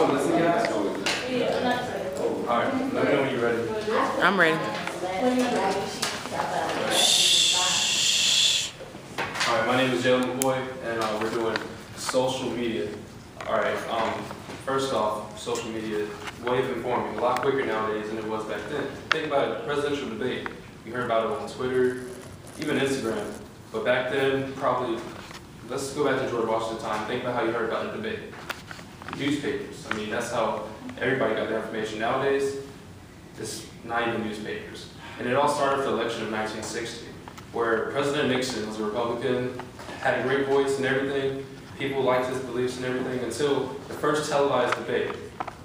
want to listen, guys? All right, let me know when you're ready. I'm ready. All right, my name is Jaylen McCoy, and we're doing social media. All right, first off, social media, way of informing, a lot quicker nowadays than it was back then. Think about it, presidential debate. You heard about it on Twitter, even Instagram. But back then, probably, let's go back to George Washington's time. Think about how you heard about the debate. Newspapers. I mean, that's how everybody got their information. Nowadays, it's not even newspapers. And it all started with the election of 1960, where President Nixon was a Republican, had a great voice and everything. People liked his beliefs and everything until the first televised debate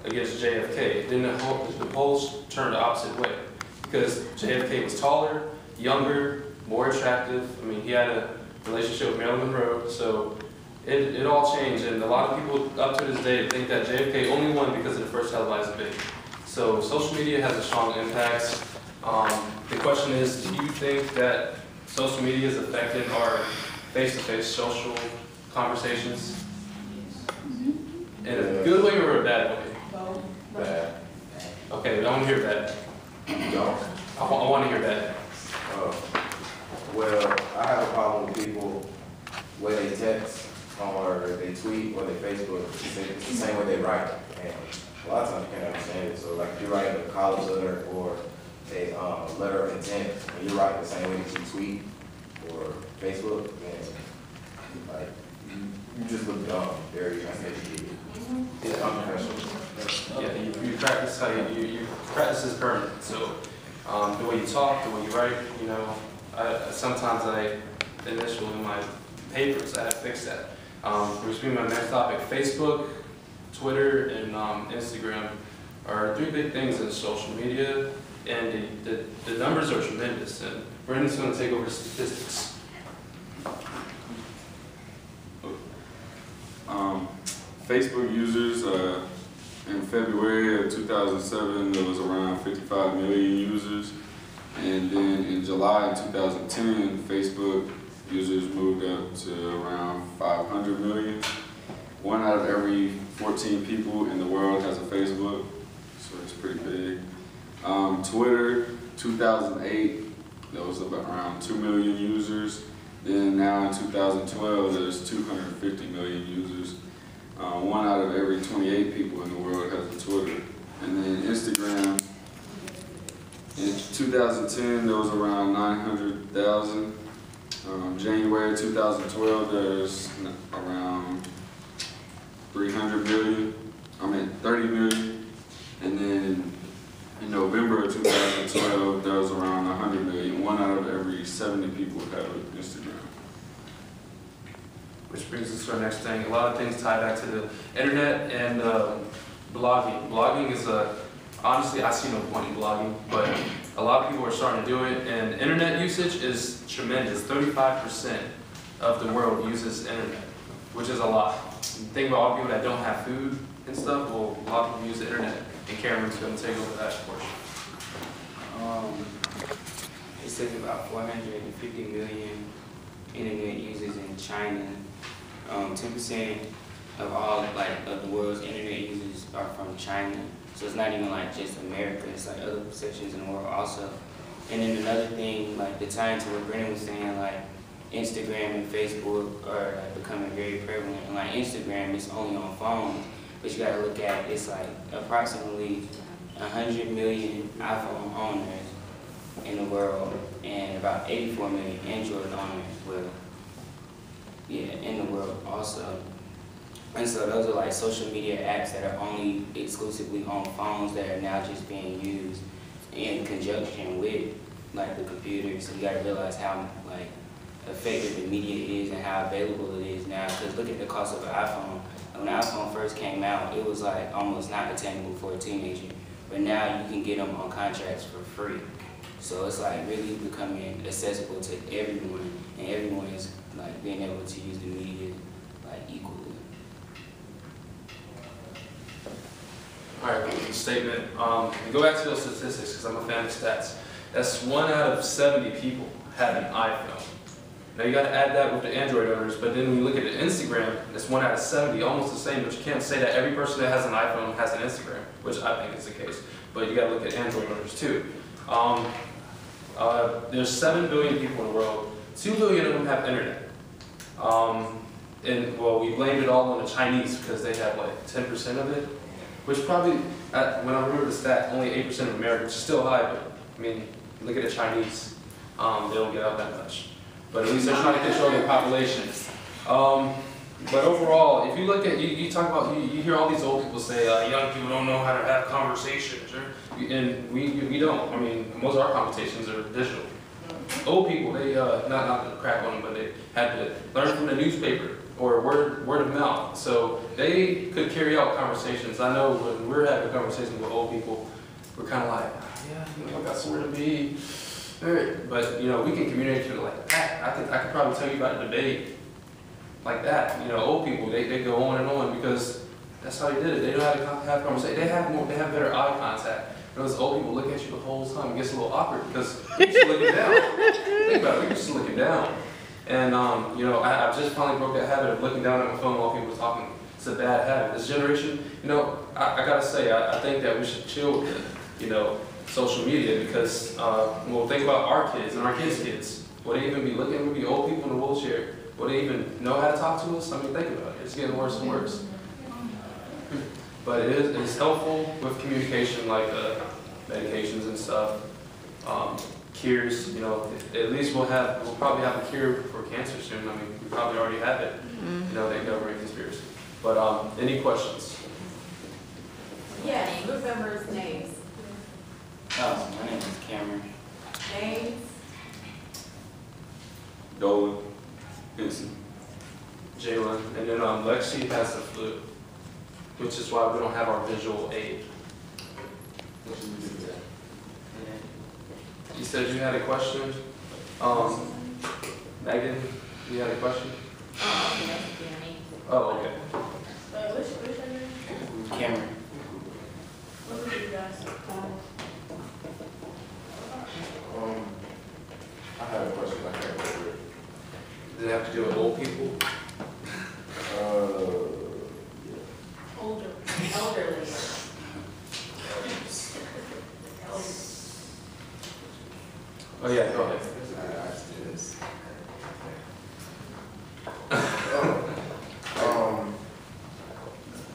against JFK. Then the polls turned the opposite way because JFK was taller, younger, more attractive. I mean, he had a relationship with Marilyn Monroe, so it all changed. And a lot of people up to this day think that JFK only won because of the first televised debate. So social media has a strong impact. The question is, do you think that social media is affecting our face-to-face social conversations in a good way or a bad way? Bad. Okay, I want to hear bad. No. I want to hear bad. Well, I have a problem with people where they text or they tweet or they Facebook. It's the same way they write. And a lot of times you can't understand it. So like if you're writing a college letter or a letter of intent, when you write the same way that you tweet or Facebook, then like you just look dumb, very uneducated. It's unprofessional. Yeah, you practice how you practice is permanent. So the way you talk, the way you write, you know, sometimes the initial in my papers, I have to fix that. Which brings me to my next topic. Facebook, Twitter, and Instagram are three big things in social media, and the numbers are tremendous. And Brandon's going to take over statistics. Facebook users, in February of 2007, there was around 55 million users. And then in July of 2010, Facebook users moved up to around 500 million. 1 out of every 14 people in the world has a Facebook, so it's pretty big. Twitter, 2008, there was about around 2 million users. Then now in 2012, there's 250 million users. 1 out of every 28 people in the world has a Twitter. And then Instagram, in 2010, there was around 900,000. January 2012, there's around 30 million. And then in November of 2012, there was around 100 million. 1 out of every 70 people have Instagram. Which brings us to our next thing. A lot of things tie back to the internet and blogging. Blogging is honestly, I see no point in blogging, but a lot of people are starting to do it, and internet usage is tremendous. 35% of the world uses internet, which is a lot. Think about all the people that don't have food and stuff, well, a lot of people use the internet, and Cameron's going to take over that portion. It says about 450 million internet users in China. 10% of all of the world's internet users are from China. So it's not even like just America, it's like other sections in the world also. And then another thing, like the tying to what Brennan was saying, like Instagram and Facebook are like becoming very prevalent. And like Instagram is only on phones, but you gotta look at it's like approximately 100 million iPhone owners in the world and about 84 million Android owners in the world also. And so those are like social media apps that are only exclusively on phones that are now just being used in conjunction with like the computer. So you gotta realize how like effective the media is and how available it is now. Because look at the cost of an iPhone. When the iPhone first came out, it was like almost not attainable for a teenager. But now you can get them on contracts for free. So it's like really becoming accessible to everyone, and everyone is like being able to use the media like equally. All right, statement. And go back to those statistics because I'm a fan of stats. That's 1 out of 70 people have an iPhone. Now you gotta add that with the Android owners, but then when you look at the Instagram, it's 1 out of 70, almost the same, but you can't say that every person that has an iPhone has an Instagram, which I think is the case. But you gotta look at Android owners too. There's 7 billion people in the world. 2 billion of them have internet. And well, we blamed it all on the Chinese because they have like 10% of it, which probably, when I remember the stat, only 8% of America, which is still high, but I mean, look at the Chinese. They don't get out that much. But at least they're trying to control their population. But overall, if you look at, you talk about, you hear all these old people say, young people don't know how to have conversations, and we don't. I mean, most of our conversations are digital. Old people, they, not to crack on them, but they had to learn from the newspaper or word of mouth. So they could carry out conversations. I know when we're having conversations with old people, we're kind of like, yeah, I got somewhere to be. But we can communicate like that. I could probably tell you about a debate like that. Old people, they go on and on because that's how they did it. They know how to have conversation. They have better eye contact. Those old people look at you the whole time. It gets a little awkward because we're used to looking down. Think about it, we're used to looking down. And I just finally broke that habit of looking down at my phone while people were talking. It's a bad habit. This generation, I gotta say, I think that we should chill with social media because, think about our kids and our kids' kids. Will they even be looking? Would be old people in a wheelchair? Will they even know how to talk to us? I mean, think about it. It's getting worse and worse. But it's helpful with communication, like medications and stuff. Cures, at least we'll probably have a cure for cancer soon. I mean, we probably already have it. That government conspiracy. But any questions? Yes, group members' names. My name is Cameron. Names. Dolan Hinson. Jaylen, and then Lexi has the flu, which is why we don't have our visual aid. You said you had a question? Megan, you had a question? Oh, okay. Which are you? Cameron. What were you guys? I have a question. I can't remember. Does it have to do with old people? Elderly. Oh yeah, go ahead.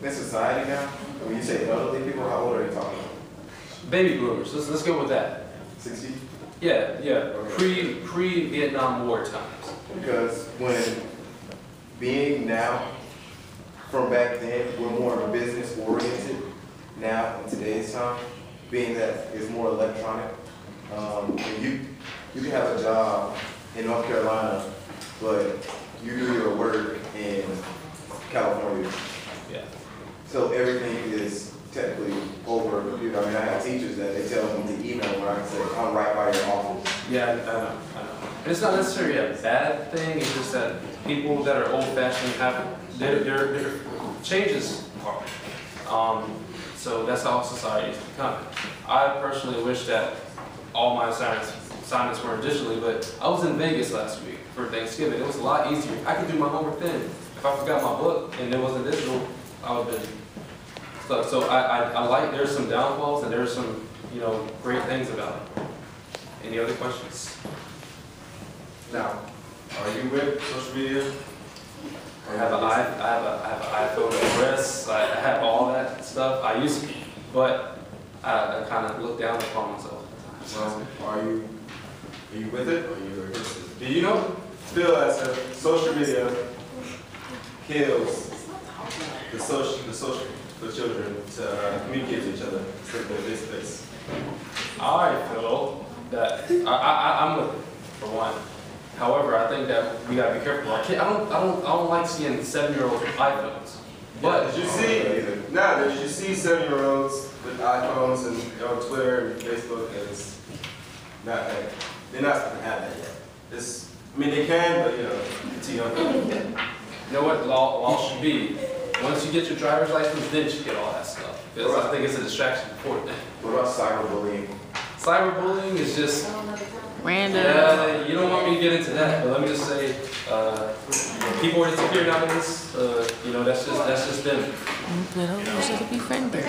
In society now, when you say elderly people, how old are you talking about? Baby boomers. Let's go with that. 60? Yeah. Okay. Pre-Vietnam War times. Because when being now, from back then, we're more business oriented. Now, in today's time, being that it's more electronic, you can have a job in North Carolina, but you do your work in California. Yeah. So everything is technically over a computer. I mean, I have teachers that they tell me to email where I can say, I'm right by your office. Yeah, I know. And it's not necessarily a bad thing, it's just that people that are old-fashioned their changes hard. So that's how society is becoming. I personally wish that all my assignments were digitally, but I was in Vegas last week for Thanksgiving. It was a lot easier. I could do my homework then. If I forgot my book and it wasn't digital, I would have been. So I like, there's some downfalls and there's some, great things about it. Any other questions? Now, are you with social media? I have an iPhone, Perez, I have all that stuff. I used to, but I kind of look down upon myself. Well, are you with it or are you against it? Do you feel as if social media kills the children to communicate with each other instead of face to face? I feel that I'm with it, for one. However, I think that we gotta be careful. I don't like seeing 7-year-olds with iPhones. But did you see 7-year-olds with iPhones and on Twitter and Facebook, and it's not that they're not supposed to have that yet. They can, but it's too young. You know what law should be? Once you get your driver's license, then you get all that stuff. Because I think it's a distraction before then. What about cyberbullying? cyberbullying is just, Random. yeah, you don't want me to get into that, but let me just say, people are insecure nowadays, you know, that's just them. Little, you should be friendly.